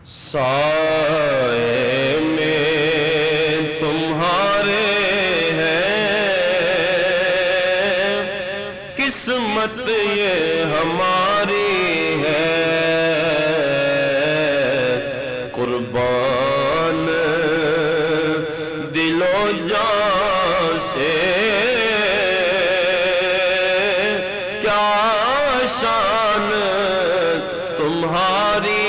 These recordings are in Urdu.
سائے میں تمہارے ہیں، قسمت یہ ہماری ہے، قربان دل و جان سے کیا شان تمہاری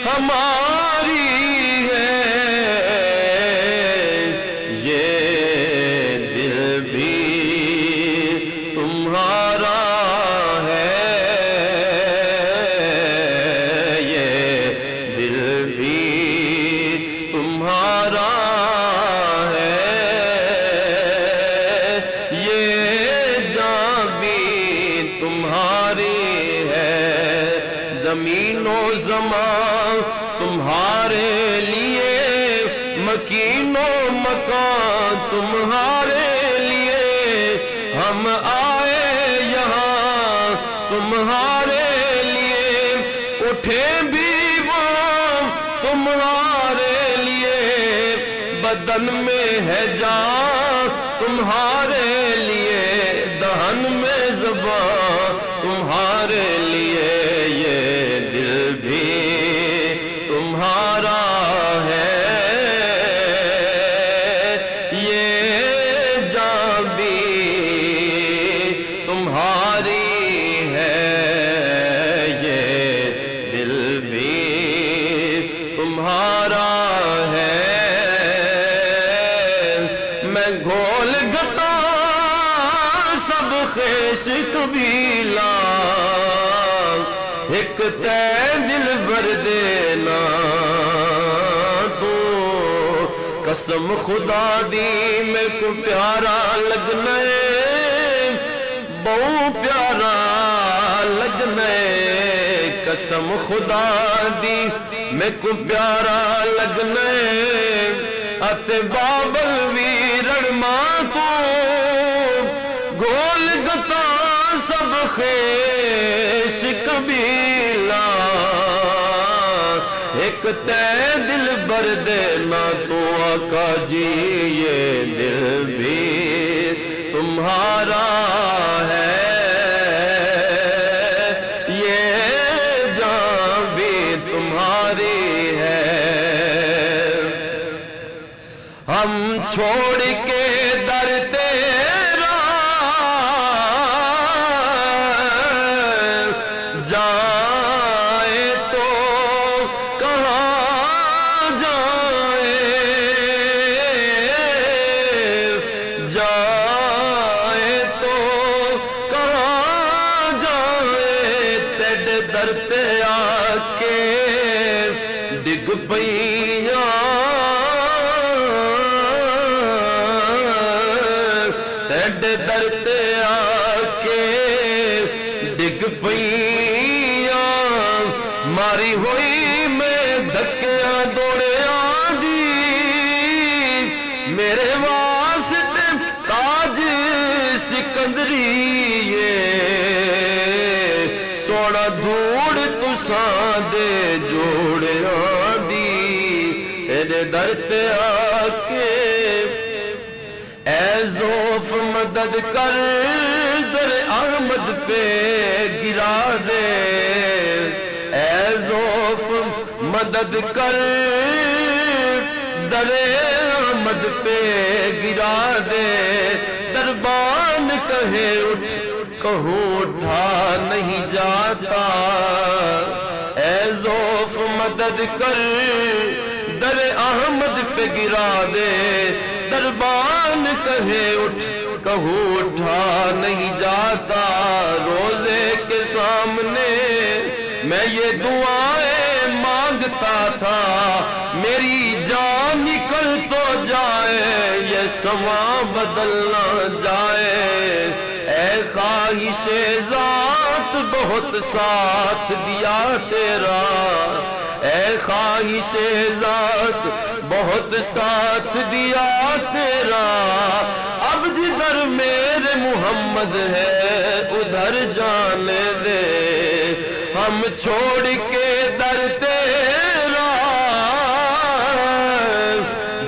ہماری ہے، یہ دل بھی تمہارا ہے، یہ دل بھی تمہارا ہے، یہ جان بھی تمہاری ہے، زمین و زمان تمہارے لیے، مکین و مکان تمہارے لیے، ہم آئے یہاں تمہارے لیے، اٹھے بھی وہ تمہارے لیے، بدن میں ہے جان تمہارے لیے، دہن میں زبان تمہارے لیے، یہ دل بھی تمہارا ہے، یہ جان بھی تمہاری ہے، یہ دل بھی تمہارا ہے، میں گھول گتا سب خیش قبیلہ، ایک تے دل بر دینا، تو قسم خدا دی میں کو پیارا لگنا ہے، بہو پیارا لگنا ہے، قسم خدا دی میں کو پیارا لگنا ہے، اتے بابل ویرڑ ماں تو گول گتا سب خیش قبیلہ، ایک تے دل بر دینا، تو آقا جی یہ دل بھی تمہارا ہے، یہ جان بھی تمہاری ہے، ہم چھوڑ کے در تیرا جائے تو کہاں جائے، جائے تو کہاں جائے، تیرے در تے آ کے ڈگ پئیاں، تیرے در تے آ کے ڈگ پئیاں، ماری ہوئی میں دھکیاں دوڑیاں دی، میرے واسطے تاج سکندری، سونا دھوڑ تساں دے جوڑیاں دی، تیرے در تے آ کے اے زوف مدد کر، در احمد پہ گرا دے، اے زوف مدد کر، در احمد پہ گرا دے، دربان کہے اٹھ کہوں اٹھا نہیں جاتا، اے زوف مدد کر، در احمد پہ گرا دے، دربان کہے اٹھ کہوں اٹھا نہیں جاتا، روزے کے سامنے میں یہ دعائیں مانگتا تھا، میری جان نکل سما بدل نہ جائے، اے خواہش ذات بہت ساتھ دیا تیرا، اے خواہش ذات بہت ساتھ دیا تیرا، اب جدھر میرے محمد ہے ادھر جانے دے، ہم چھوڑ کے در تیرا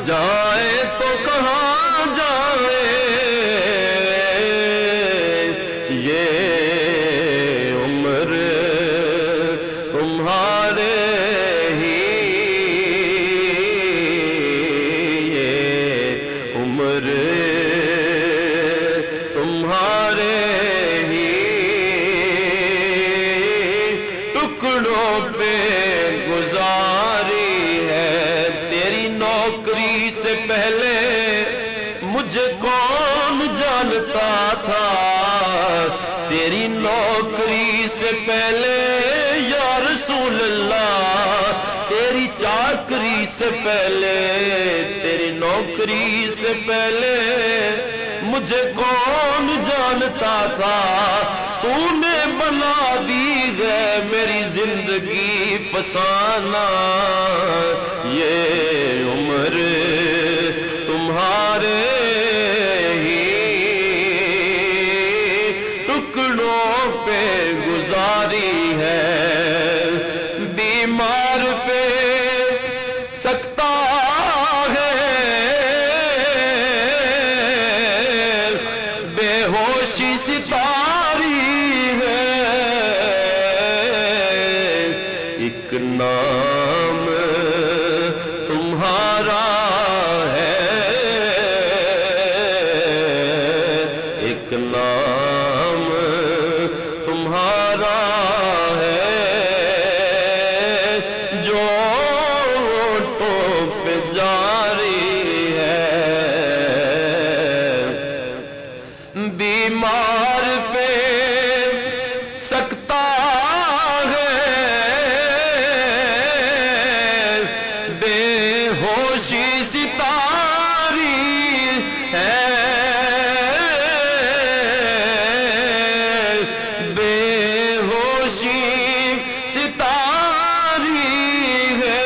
جائے تو کہاں جائے، یہ عمر تمہارے ہی، یہ عمر تمہارے ہی ٹکڑوں پہ گزاری ہے، تیری نوکری سے پہلے مجھے کون جانتا تھا، تیری نوکری سے پہلے یا رسول اللہ، تیری چاکری سے پہلے، تیری نوکری سے پہلے مجھے کون جانتا تھا، تو نے بنا دی ہے میری زندگی فسانہ، یہ عمر تمہارے ہی ٹکڑوں پہ گزاری ہے، بیمار پہ سکتا ہے، بے ہوشی ستاری ہے، ایک نام تمہارا ہے، ایک نام تمہارا ہے، جو ہونٹوں پہ جاری ہے، بیمار پہ سکتا ہے، بے ہوشی ستاری ہے، بے ہوشی ستاری ہے،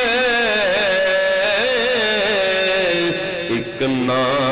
ایک نام